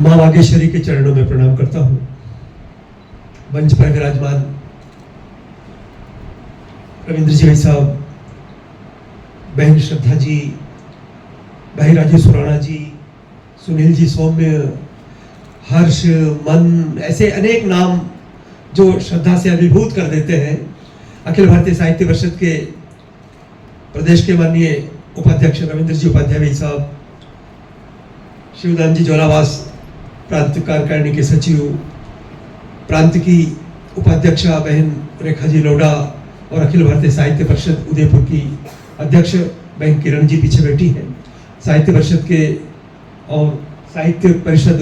माँ वागेश्वरी के चरणों में प्रणाम करता हूँ। मंच पर विराजमान रविंद्र जी भाई साहब, बहन श्रद्धा जी, भाई राजेश सुराणा जी, सुनील जी सौम्य, हर्ष, मन, ऐसे अनेक नाम जो श्रद्धा से अभिभूत कर देते हैं। अखिल भारतीय साहित्य परिषद के प्रदेश के माननीय उपाध्यक्ष रविंद्र जी उपाध्याय भाई साहब, शिवदान जी जोलावास प्रांत कार्यकारिणी के सचिव, प्रांत की उपाध्यक्षा बहन रेखा जी लोढ़ा और अखिल भारतीय साहित्य परिषद उदयपुर की अध्यक्ष बहन किरण जी पीछे बैठी हैं। साहित्य परिषद के और साहित्य परिषद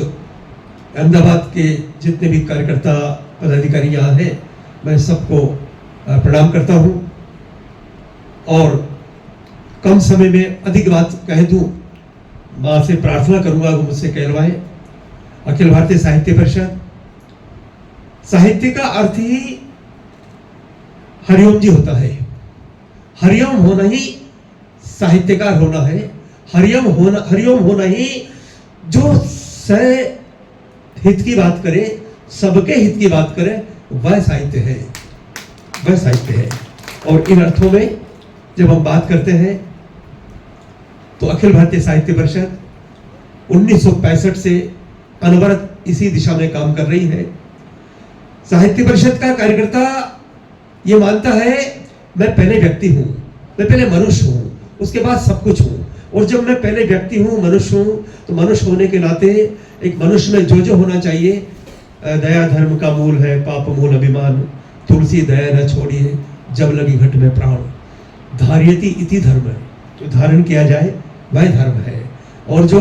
अहमदाबाद के जितने भी कार्यकर्ता पदाधिकारी यहाँ हैं, मैं सबको प्रणाम करता हूँ और कम समय में अधिक बात कह दूं, माँ से प्रार्थना करूंगा वो मुझसे कहलवाएं। अखिल भारतीय साहित्य परिषद, साहित्य का अर्थ ही हरिओम जी होता है। हरिओम होना ही साहित्यकार होना है। हरिओम होना ही जो हित की बात करे, सबके हित की बात करे, वह साहित्य है, वह साहित्य है। और इन अर्थों में जब हम बात करते हैं तो अखिल भारतीय साहित्य परिषद 1965 से अनवरत इसी दिशा में काम कर रही है। साहित्य परिषद का कार्यकर्ता ये मानता है मैं पहले व्यक्ति हूं, मैं पहले मनुष्य हूं, उसके बाद सब कुछ हूं। और जब मैं पहले व्यक्ति हूं, मनुष्य हूं, तो मनुष्य होने के नाते एक मनुष्य में जो होना चाहिए, दया धर्म का मूल है, पाप मूल अभिमान, तुलसी दया न छोड़िए, जब लगी घट में प्राण, धार्यति इति धर्म, जो धारण किया जाए वह धर्म है और जो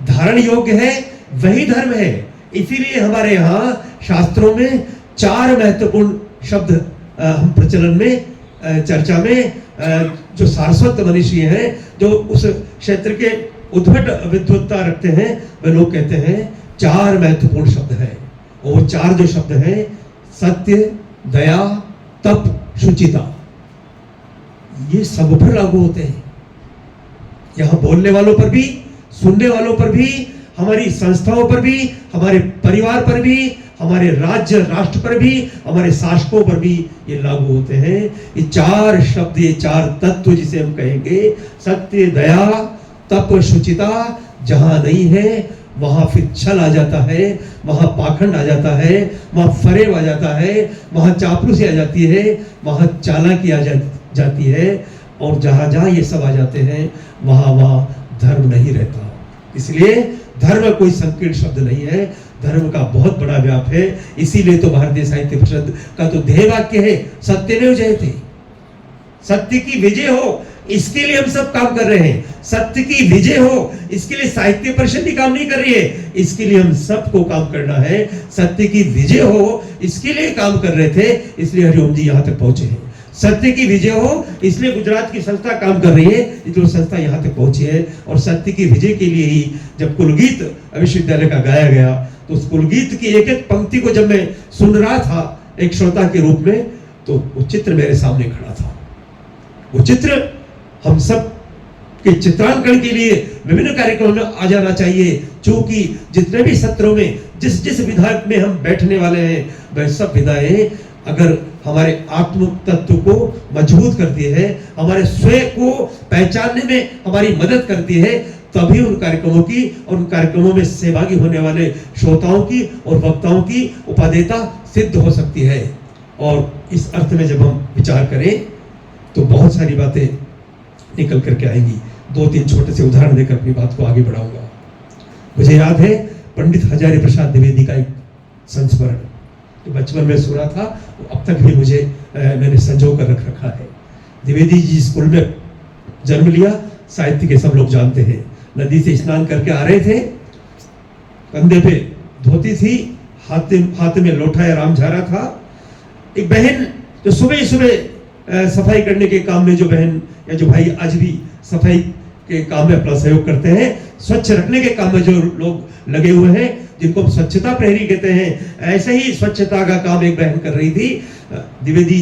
धारण योग्य है वही धर्म है। इसीलिए हमारे यहाँ शास्त्रों में 4 महत्वपूर्ण शब्द हम प्रचलन में, चर्चा में, जो सारस्वत मनीषी हैं, जो उस क्षेत्र के उद्भट विद्वत्ता रखते हैं, वे लोग कहते हैं 4 महत्वपूर्ण शब्द हैं। और 4 जो शब्द हैं, सत्य, दया, तप, शुचिता, ये सब पर लागू होते हैं। यहाँ बोलने वालों पर भी, सुनने वालों पर भी, हमारी संस्थाओं पर भी, हमारे परिवार पर भी, हमारे राज्य राष्ट्र पर भी, हमारे शासकों पर भी ये लागू होते हैं। ये 4 शब्द, ये 4 तत्व जिसे हम कहेंगे, सत्य, दया, तप, शुचिता, जहां नहीं है वहां फिर छल आ जाता है, वहां पाखंड आ जाता है, वहां फरेब आ जाता है, वहां चापलूसी आ जाती है, वहां चालाकी आ जाती है। और जहां जहां ये सब आ जाते हैं वहां वहां धर्म नहीं रहता। इसलिए धर्म कोई संकीर्ण शब्द नहीं है, धर्म का बहुत बड़ा व्याप है। इसीलिए तो भारतीय साहित्य परिषद का तो ध्येय वाक्य है, सत्यमेव जयते, सत्य की विजय हो, इसके लिए हम सब काम कर रहे हैं। सत्य की विजय हो, इसके लिए साहित्य परिषद ही काम नहीं कर रही है, इसके लिए हम सबको काम करना है। सत्य की विजय हो, इसके लिए काम कर रहे थे, इसलिए हरिओम जी यहाँ तक पहुंचे हैं। सत्य की विजय हो, इसलिए गुजरात की संस्था काम कर रही है, इसलिए संस्था यहाँ तक पहुंची है। और सत्य की विजय के लिए ही जब कुलगीत विश्वविद्यालय का गाया गया, तो उस कुलगीत की एक एक पंक्ति को जब मैं सुन रहा था एक श्रोता के रूप में, तो वो चित्र मेरे सामने खड़ा था। वो चित्र हम सब के चित्रांकन के लिए विभिन्न कार्यक्रमों में आ जाना चाहिए, क्योंकि जितने भी सत्रों में जिस जिस विधा में हम बैठने वाले हैं, वह सब विधाएं अगर हमारे आत्म तत्व को मजबूत करती है, हमारे स्वयं को पहचानने में हमारी मदद करती है, तभी उन कार्यक्रमों की और उन कार्यक्रमों में सहभागी होने वाले श्रोताओं की और वक्ताओं की उपादेयता सिद्ध हो सकती है। और इस अर्थ में जब हम विचार करें तो बहुत सारी बातें निकल करके आएंगी। 2-3 छोटे से उदाहरण देकर अपनी बात को आगे बढ़ाऊंगा। मुझे याद है पंडित हजारी प्रसाद द्विवेदी का एक संस्मरण जो बचपन में सुना था, अब तक भी मुझे मैंने संजो कर रख रखा है। द्विवेदी जी स्कूल में जन्म लिया, साहित्य के सब लोग जानते हैं। नदी से स्नान करके आ रहे थे, कंधे पे धोती थी, हाथ में लोटा या रामझारा था। एक बहन जो सुबह सुबह सफाई करने के काम में, जो बहन या जो भाई आज भी सफाई के काम में अपना सहयोग करते हैं, स्वच्छ रखने के काम में जो लोग लगे हुए हैं, जिनको स्वच्छता प्रहरी कहते हैं, ऐसे ही स्वच्छता का काम एक बहन कर रही थी। द्विवेदी,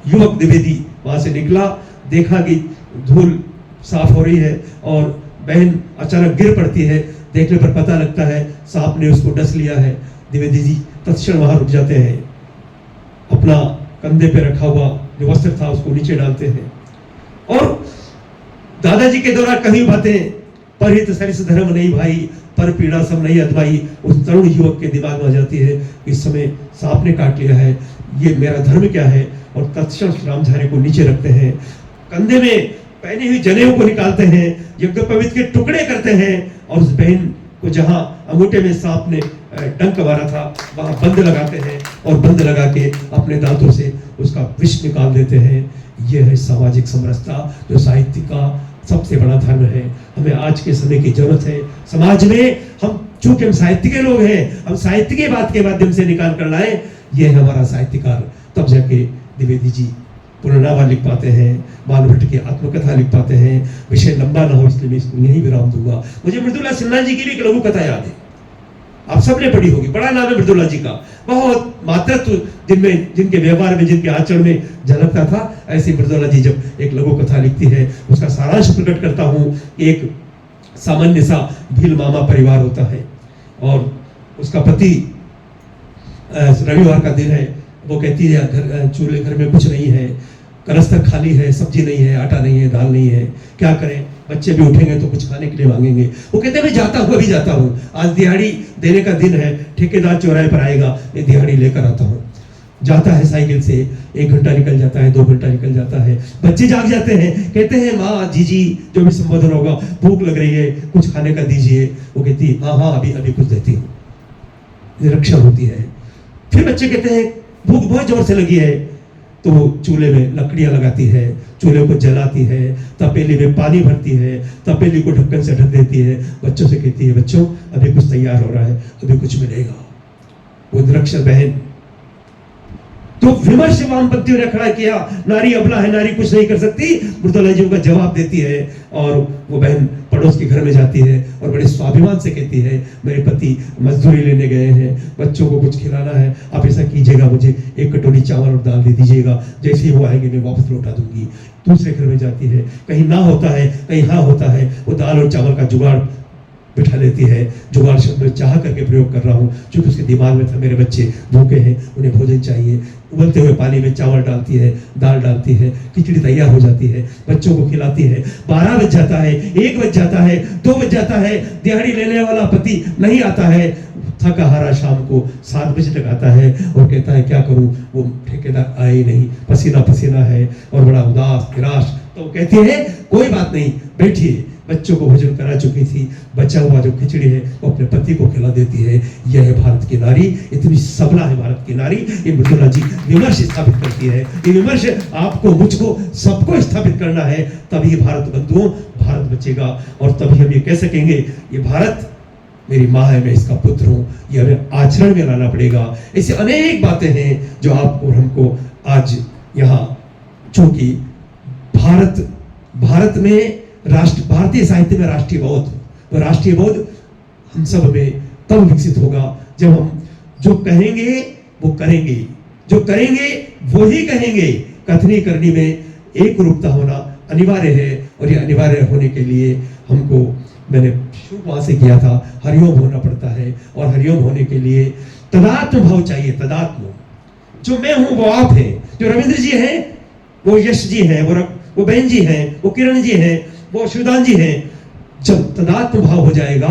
युवक द्विवेदी वहां से निकला, देखा कि धूल साफ हो रही है और बहन अचानक गिर पड़ती है। देखने पर पता लगता है सांप ने उसको डस लिया है, द्विवेदी जी तत्क्षण वहां रुक जाते हैं, अपना कंधे पे रखा हुआ जो वस्त्र था उसको नीचे डालते हैं और दादाजी के द्वारा कही बातें, परहित सरिस धर्म नहीं भाई, पर पीड़ा सब नहीं अधवाई, उस तरुण युवक के दिमाग में आ जाती है इस समय सांप ने काट लिया है, ये मेरा धर्म क्या है। और तत्क्षण रामझारे को नीचे रखते हैं, कंधे में पहनी हुई जनेऊ को निकालते हैं, यज्ञोपवीत के टुकड़े करते हैं और उस बहन को जहां अंगूठे में सांप ने डंक मारा था वहां बंद लगाते हैं और बंद लगा के अपने दांतों से उसका विष निकाल देते हैं। यह है सामाजिक समरसता जो साहित्य का सबसे बड़ा धर्म है। हमें आज के समय की जरूरत है। समाज में हम चूंकि हम साहित्य के लोग हैं, हम साहित्य की बात के माध्यम से निकाल कर लाए, ये है हमारा साहित्यकार। तब जाके द्विवेदी जी पुनर्नामा लिख पाते हैं, बालभट्ट की आत्मकथा लिख पाते हैं। विषय लंबा ना हो इसलिए मैं इसको यहीं विराम दूंगा। मुझे मृदुला सिन्हा जी की भी एक लघु कथा याद है, आप सबने पढ़ी होगी, बड़ा नाम है मृदुला जी का, बहुत मातृत्व जिनमें, जिनके व्यवहार में, जिनके आचरण में झलकता था। ऐसी मृदुला जी जब एक लघु कथा लिखती है, उसका सारांश प्रकट करता हूँ। एक सामान्य सा भील मामा परिवार होता है और उसका पति, रविवार का दिन है, वो कहती है घर चूल्हे घर में कुछ नहीं है, कलस्तर खाली है, सब्जी नहीं है, आटा नहीं है, दाल नहीं है, क्या करें, बच्चे भी उठेंगे तो कुछ खाने के लिए मांगेंगे। वो कहते हैं मैं जाता हूँ, अभी जाता हूँ, आज दिहाड़ी देने का दिन है, ठेकेदार चौराहे पर आएगा, मैं दिहाड़ी लेकर आता हूँ। जाता है साइकिल से, 1 घंटा निकल जाता है, 2 घंटा निकल जाता है, बच्चे जाग जाते हैं, कहते हैं माँ, जीजी, जो भी संबोधन होगा, भूख लग रही है, कुछ खाने का दीजिए। वो कहती है हाँ हाँ अभी कुछ देती हूँ। निरीक्षण होती है। फिर बच्चे कहते हैं भूख बहुत जोर से लगी है, तो चूल्हे में लकड़ियां लगाती है, चूल्हे को जलाती है, तपेली में पानी भरती है, तपेली को ढक्कन से ढक देती है, बच्चों से कहती है बच्चों अभी कुछ तैयार हो रहा है, अभी कुछ मिलेगा। वो निरक्षर बहन तो विमर्श वामपंथियों ने खड़ा किया, नारी अबला है, नारी कुछ नहीं कर सकती। मृदुला जी उनका जवाब देती है और वो बहन पड़ोस के घर में जाती है और बड़े स्वाभिमान से कहती है मेरे पति मजदूरी लेने गए हैं, बच्चों को कुछ खिलाना है, आप ऐसा कीजिएगा, मुझे 1 कटोरी चावल और दाल दे दीजिएगा, जैसे ही वो आएंगे मैं वापस लौटा दूंगी। दूसरे घर में जाती है, कहीं ना होता है कहीं हाँ होता है, वो दाल और चावल का जुगाड़ बिठा लेती है। जुगाड़ शब्द में चाह करके प्रयोग कर रहा हूँ क्योंकि उसके दिमाग में था मेरे बच्चे भूखे हैं, उन्हें भोजन चाहिए। उबलते हुए पानी में चावल डालती है, दाल डालती है, खिचड़ी तैयार हो जाती है, बच्चों को खिलाती है। 12 बज जाता है, 1 बज जाता है, 2 बज जाता है, दिहाड़ी लेने वाला पति नहीं आता है। थका हारा शाम को 7 बजे तक आता है और कहता है क्या करूं, वो ठेकेदार आए ही नहीं, पसीना पसीना है और बड़ा उदास निराश। तो कहती है कोई बात नहीं, बैठिए। बच्चों को भोजन करा चुकी थी, बचा हुआ जो खिचड़ी है वो अपने पति को खिला देती है। यह है भारत की नारी, इतनी सबला है भारत की नारी। ये मृदुला जी विमर्श स्थापित करती है। ये विमर्श आपको, मुझको, सबको स्थापित करना है, तभी भारत बंधुओं भारत बचेगा और तभी हम ये कह सकेंगे ये भारत मेरी माँ है, मैं इसका पुत्र हूँ। ये हमें आचरण में लाना पड़ेगा। ऐसे अनेक बातें हैं जो आपको और हमको आज यहाँ, चूंकि भारत में भारतीय साहित्य में राष्ट्रीय बोध, वो राष्ट्रीय बोध हम सब में तब विकसित होगा जब हम जो कहेंगे वो करेंगे, जो करेंगे वो ही कहेंगे। कथनी करनी में एक रूपता होना अनिवार्य है और ये अनिवार्य होने के लिए हमको, मैंने शुरू वहां से किया था, हरिओम होना पड़ता है और हरिओम होने के लिए तदात्म भाव चाहिए। तदात्म, जो मैं हूं वो आप हैं, जो रविंद्र जी हैं वो यश जी हैं, वो बहन जी हैं, वो किरण जी हैं, वो शिवदान जी हैं। जब तदात्म भाव हो जाएगा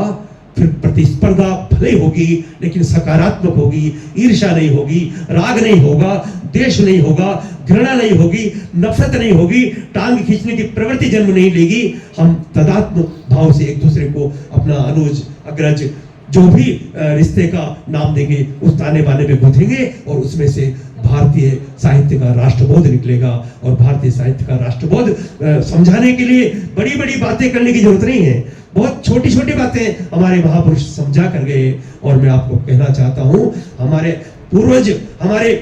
फिर प्रतिस्पर्धा भले होगी लेकिन सकारात्मक होगी, ईर्ष्या नहीं होगी, राग नहीं होगा, द्वेष नहीं होगा, घृणा नहीं होगी, नफरत नहीं होगी, टांग खींचने की प्रवृत्ति जन्म नहीं लेगी। हम तदात्म भाव से एक दूसरे को अपना अनुज, अग्रज, जो भी रिश्ते का नाम देंगे उस ताने बाने में गूंथेंगे और उसमें से भारतीय साहित्य का राष्ट्रबोध निकलेगा। और भारतीय साहित्य का राष्ट्रबोध समझाने के लिए बड़ी बड़ी बातें करने की जरूरत नहीं है, बहुत छोटी छोटी बातें हमारे महापुरुष समझा कर गए। और मैं आपको कहना चाहता हूं, हमारे पूर्वज, हमारे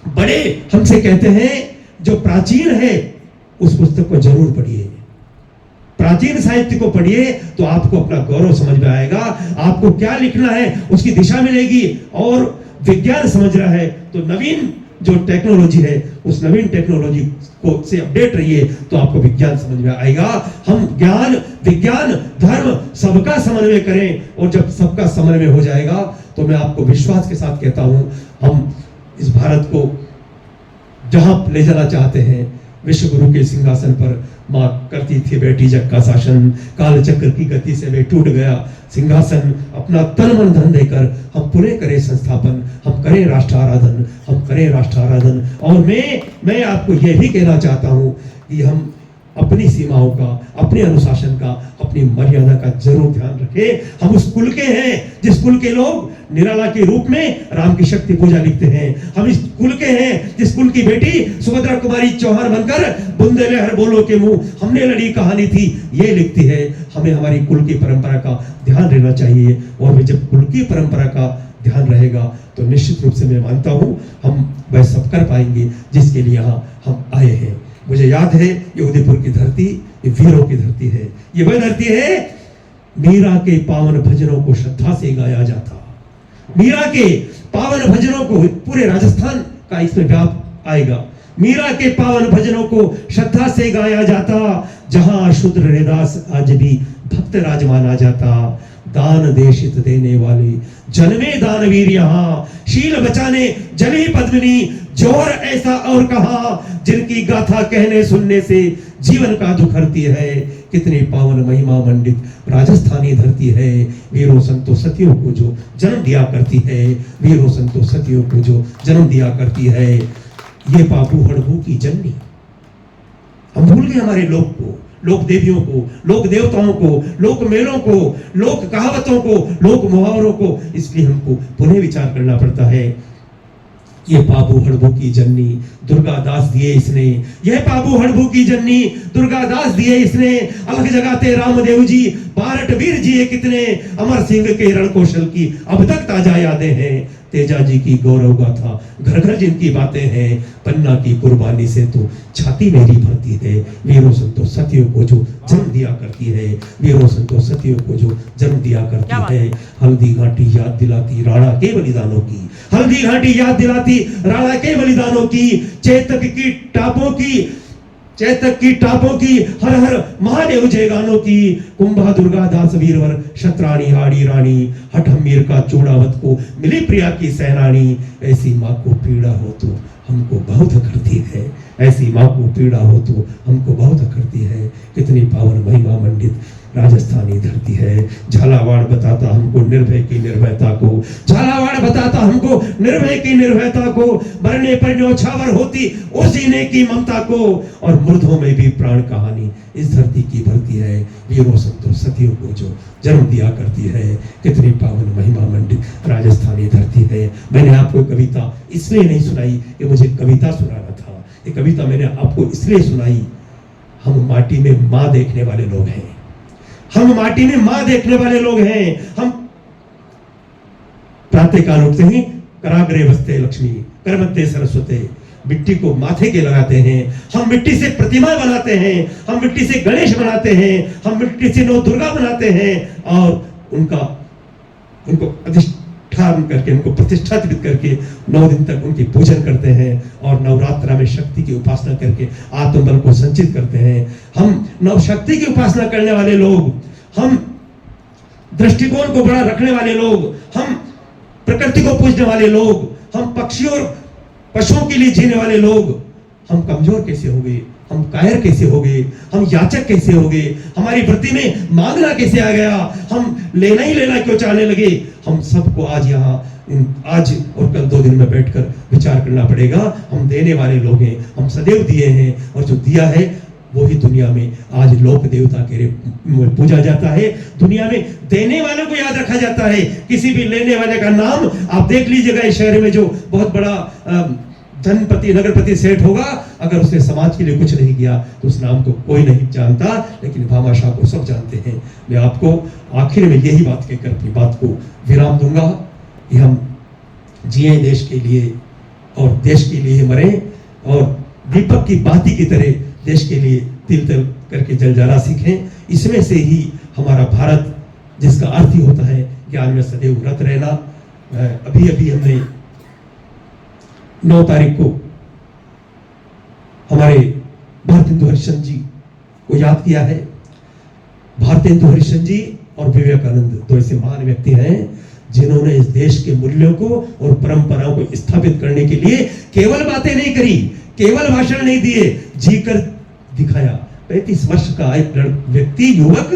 बड़े हमसे कहते हैं जो प्राचीन है उस पुस्तक को जरूर पढ़िए, प्राचीन साहित्य को पढ़िए तो आपको अपना गौरव समझ में आएगा, आपको क्या लिखना है उसकी दिशा मिलेगी। और विज्ञान समझ रहा है तो नवीन जो टेक्नोलॉजी है उस नवीन टेक्नोलॉजी को से अपडेट रहिए तो आपको विज्ञान समझ में आएगा। हम ज्ञान विज्ञान धर्म सबका समन्वय करें और जब सबका समन्वय हो जाएगा तो मैं आपको विश्वास के साथ कहता हूं हम इस भारत को जहां ले जाना चाहते हैं, विश्व गुरु के सिंहासन पर मां करती थी बैठी जग का शासन, काल चक्र की गति से वे टूट गया सिंहासन, अपना तन मन धन देकर हम पुनः करें संस्थापन, हम करें राष्ट्र आराधन, हम करें राष्ट्र आराधन। और मैं आपको यह भी कहना चाहता हूं कि हम अपनी सीमाओं का, अपने अनुशासन का, अपनी मर्यादा का जरूर ध्यान रखें। हम उस कुल के हैं जिस कुल के लोग निराला के रूप में राम की शक्ति पूजा लिखते हैं। हम इस कुल के हैं जिस कुल की बेटी सुभद्रा कुमारी चौहान बनकर बुंदेले हर बोलो के मुंह हमने लड़ी कहानी थी ये लिखती है। हमें हमारी कुल की परंपरा का ध्यान रहना चाहिए और जब कुल की परंपरा का ध्यान रहेगा तो निश्चित रूप से मैं मानता हूं हम वह सब कर पाएंगे जिसके लिए यहाँ हम आए हैं। मुझे याद है ये उदयपुर की धरती ये वीरों की धरती है। ये वह धरती है मीरा के पावन भजनों को श्रद्धा से गाया जाता। मीरा के पावन भजनों को पूरे राजस्थान का इसमें व्याप आएगा। मीरा के पावन भजनों को श्रद्धा से गाया जाता, जहां शूद्र रैदास आज भी भक्त राज माना जाता। दान देशित देने वाले जन्मे दानवीर यहाँ, शील बचाने जली पद्मिनी जोर ऐसा और कहा, जिनकी गाथा कहने सुनने से जीवन का दुख हरती है। कितनी पावन महिमा मंडित राजस्थानी धरती है। वीरों संतों सतियों को जो जन्म दिया करती है, वीरों संतों सतियों को जो जन्म दिया करती है। ये पापू हड़बू की जननी। हम भूल गए हमारे लोक को, लोक देवियों को, लोक देवताओं को, लोक मेलों को, लोक कहावतों को, लोक मुहावरों को। इसलिए हमको पुनः विचार करना पड़ता है। ये पाबू हड़बू की जननी दुर्गा दास दिए इसने, यह पाबू हड़बू की जननी दुर्गा दास दिए इसने। अलग जगाते रामदेव जी बारट वीर जी कितने, अमर सिंह के रण कौशल की अब तक ताजा यादें हैं। तेजा जी की गौरव गाथा घर घर जिनकी बातें हैं, पन्ना की कुर्बानी से तो छाती मेरी भरती है। वीरों संतों सतियों को जो जन्म दिया करती है, वीरों संतों सतियों को जो जन्म दिया करती है। हल्दी घाटी याद दिलाती राणा के बलिदानों की, हल्दी घाटी याद दिलाती राणा के बलिदानों की। चेतक की टापों की, चेतक की टापों की, हर हर महादेव जय गानों की। कुंभा दुर्गा दास वीरवर शत्राणी हाड़ी रानी, हठ हमीर का चूड़ावत को मिली प्रिया की सहरानी। ऐसी माँ को पीड़ा हो तो हमको बहुत करती है, ऐसी माँ को पीड़ा हो तो हमको बहुत करती है। कितनी पावन महिमा मंडित राजस्थानी धरती है। झालावाड़ बताता हमको निर्भय की निर्भयता को, झालावाड़ बताता हमको निर्भय की निर्भयता को। मरने पर न्योछावर होती उस जीने की ममता को, और मुर्दों में भी प्राण कहानी इस धरती की भरती है। वीरों संतों सतियों को जो जन्म दिया करती है। कितनी पावन महिमा मंडित राजस्थानी धरती है। मैंने आपको कविता इसलिए नहीं सुनाई कि मुझे कविता सुनाना था, ये कविता मैंने आपको इसलिए सुनाई, हम माटी में माँ देखने वाले लोग हैं, हम माटी में मां देखने वाले लोग हैं। हम प्रातः काल उठते ही कराग्रे वस्ते लक्ष्मी करमते सरस्वते, मिट्टी को माथे के लगाते हैं। हम मिट्टी से प्रतिमा बनाते हैं, हम मिट्टी से गणेश बनाते हैं, हम मिट्टी से नौ दुर्गा बनाते हैं और उनको अधिष्ठान करके, उनको प्रतिष्ठापित करके 9 दिन तक उनकी पूजन करते हैं और नवरात्रा में शक्ति की उपासना करके आत्मबल को संचित करते हैं। हम नव शक्ति की उपासना करने वाले लोग, हम दृष्टिकोण को बड़ा रखने वाले लोग, हम प्रकृति को पूजने वाले लोग, हम पक्षियों और पशुओं के लिए जीने वाले लोग, हम कमजोर कैसे हो गए, हम कायर कैसे हो गए, हम याचक कैसे हो गए, हमारी वृत्ति में मांगना कैसे आ गया, हम लेना ही लेना क्यों चाहने लगे। हम सबको आज यहाँ आज और कल 2 दिन में बैठकर विचार करना पड़ेगा। हम देने वाले लोग हैं, हम सदैव दिए हैं और जो दिया है वो ही दुनिया में आज लोक देवता के पूजा जाता है। दुनिया में देने वालों को याद रखा जाता है, किसी भी लेने वाले का नाम आप देख लीजिएगा। इस शहर में जो बहुत बड़ा धनपति नगरपति सेठ होगा, अगर उसने समाज के लिए कुछ नहीं किया तो उस नाम को कोई नहीं जानता, लेकिन भामाशाह को सब जानते हैं। मैं आपको आखिर में यही बात कहकर अपनी बात को विराम दूंगा कि हम जिए देश के लिए और देश के लिए मरे और दीपक की बाती की तरह देश के लिए तिल तिल करके जल जाना सीखें। इसमें से ही हमारा भारत, जिसका अर्थ ही होता है ज्ञान में सदैव रत रहना। अभी अभी हमने 9 तारीख को हमारे भारतेंदु हरिश्चंद्र जी को याद किया है। भारतेंदु हरिश्चंद्र जी और विवेकानंद 2 ऐसे महान व्यक्ति हैं जिन्होंने इस देश के मूल्यों को और परंपराओं को स्थापित करने के लिए केवल बातें नहीं करी, केवल भाषण नहीं दिए, जीकर दिखाया। 35 वर्ष का एक व्यक्ति, युवक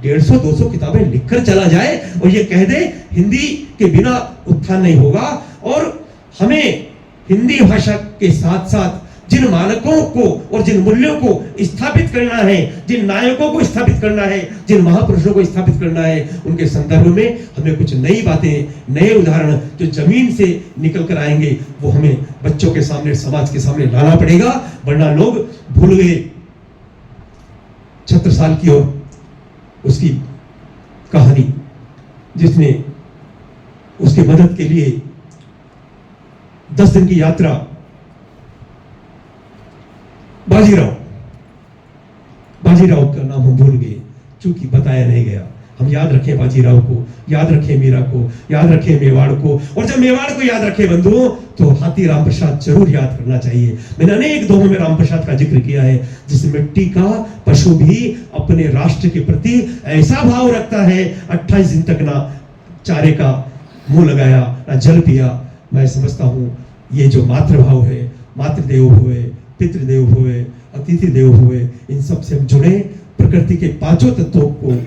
150-200 किताबें लिखकर चला जाए और ये कह दे हिंदी के बिना उत्थान नहीं होगा। और हमें हिंदी भाषा के साथ साथ जिन मानकों को और जिन मूल्यों को स्थापित करना है, जिन नायकों को स्थापित करना है, जिन महापुरुषों को स्थापित करना है, उनके संदर्भ में हमें कुछ नई बातें, नए उदाहरण जो जमीन से निकल कर आएंगे वो हमें बच्चों के सामने, समाज के सामने लाना पड़ेगा। वरना लोग भूल गए छत्रसाल की और उसकी कहानी, जिसने उसकी मदद के लिए 10 दिन की यात्रा बाजीराव का नाम हम भूल गए क्योंकि बताया नहीं गया। हम याद रखें बाजीराव को, याद रखें मीरा को, याद रखें मेवाड़ को। और जब मेवाड़ को याद रखें बंधुओं तो हाथी राम प्रसाद जरूर याद करना चाहिए। मैंने अनेक दोहों में राम प्रसाद का जिक्र किया है। जिस मिट्टी का पशु भी अपने राष्ट्र के प्रति ऐसा भाव रखता है, 28 दिन तक ना चारे का मुंह लगाया, ना जल पिया। मैं समझता हूं ये जो मातृभाव है, मातृदेव हुए, पितृदेव हुए, अतिथि देव हुए, इन सब से हम जुड़े। प्रकृति के 5 तत्वों को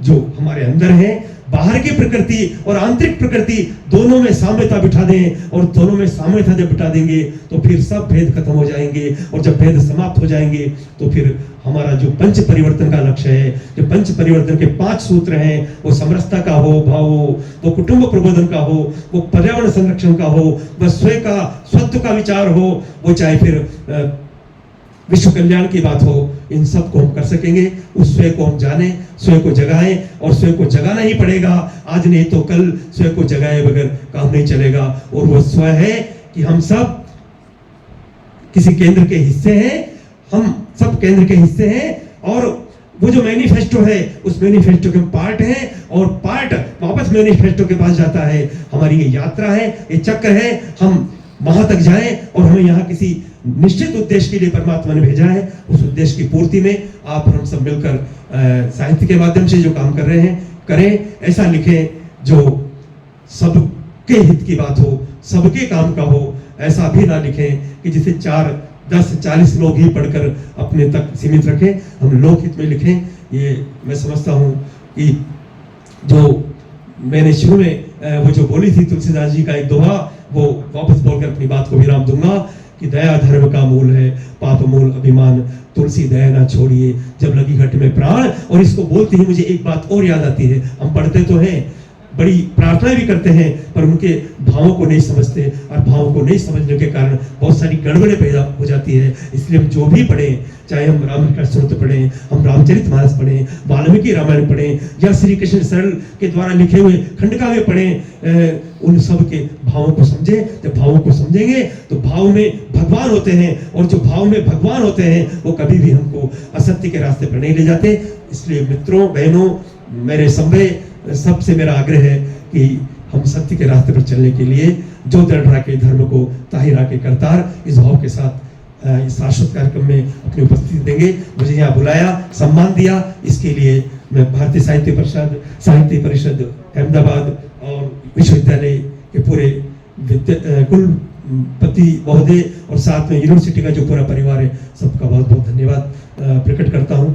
जो हमारे अंदर है, बाहर की प्रकृति और आंतरिक प्रकृति दोनों में साम्यता बिठा दें। और दोनों में साम्यता जब बिठा देंगे तो फिर सब भेद खत्म हो जाएंगे। और जब भेद समाप्त हो जाएंगे तो फिर हमारा जो पंच परिवर्तन का लक्ष्य है, जो पंच परिवर्तन के 5 सूत्र हैं, वो समरसता का हो, भाव हो, वो कुटुंब प्रबोधन का हो, वो पर्यावरण संरक्षण का हो, वह स्वयं का स्वत्व का विचार हो, वो चाहे फिर विश्व कल्याण की बात हो, इन सब को हम कर सकेंगे। उस स्वयं को हम जाने, स्वयं को जगाएं। और स्वयं को जगाना ही पड़ेगा, आज नहीं तो कल स्वयं को जगाए बगैर काम नहीं चलेगा। और वो स्वयं है कि हम सब किसी केंद्र के हिस्से हैं, हम सब केंद्र के हिस्से हैं। और वो जो मैनिफेस्टो है, उस मैनिफेस्टो के पार्ट हैं और पार्ट वापस मैनिफेस्टो के पास जाता है। हमारी ये यात्रा है, ये चक्र है, हम वहां तक जाएं। और हमें यहाँ किसी निश्चित उद्देश्य के लिए परमात्मा ने भेजा है। उस उद्देश्य की पूर्ति में आप हम सब मिलकर साहित्य के माध्यम से जो काम कर रहे हैं करें। ऐसा लिखें जो सबके हित की बात हो, सबके काम का हो। ऐसा भी ना लिखें कि जिसे 4, 10, 40 लोग ही पढ़कर अपने तक सीमित रखें। हम लोकहित में लिखें। ये मैं समझता हूँ कि जो मैंने शुरू में वो जो बोली थी तुलसीदास जी का एक दोहा, वो वापस बोलकर अपनी बात को विराम दूंगा कि दया धर्म का मूल है, पाप मूल अभिमान, तुलसी दया ना छोड़िए जब लगी घट में प्राण। और इसको बोलते ही मुझे एक बात और याद आती है। हम पढ़ते तो हैं, बड़ी प्रार्थना भी करते हैं, पर उनके भावों को नहीं समझते। और भावों को नहीं समझने के कारण बहुत सारी गड़बड़ें पैदा हो जाती है। इसलिए हम जो भी पढ़ें, चाहे हम रामायण स्तोत्र पढ़ें, हम रामचरितमानस पढ़ें, वाल्मीकि रामायण पढ़ें, या श्री कृष्ण सरल के द्वारा लिखे हुए खंडकाव्य पढ़ें, उन सब के भावों को समझें। जब भावों को समझेंगे तो भाव में भगवान होते हैं। और जो भाव में भगवान होते हैं वो कभी भी हमको असत्य के रास्ते पर नहीं ले जाते। इसलिए मित्रों, बहनों, मेरे समय सबसे मेरा आग्रह है कि हम सत्य के रास्ते पर चलने के लिए जो दृढ़ राखे धर्म को ताहि राखे करतार, इस भाव के साथ इस शाश्वत कार्यक्रम में अपनी उपस्थिति देंगे। मुझे यहाँ बुलाया, सम्मान दिया, इसके लिए मैं भारतीय साहित्य परिषद अहमदाबाद और विश्वविद्यालय के पूरे कुलपति महोदय और साथ में यूनिवर्सिटी का जो पूरा परिवार है, सबका बहुत बहुत धन्यवाद प्रकट करता हूँ।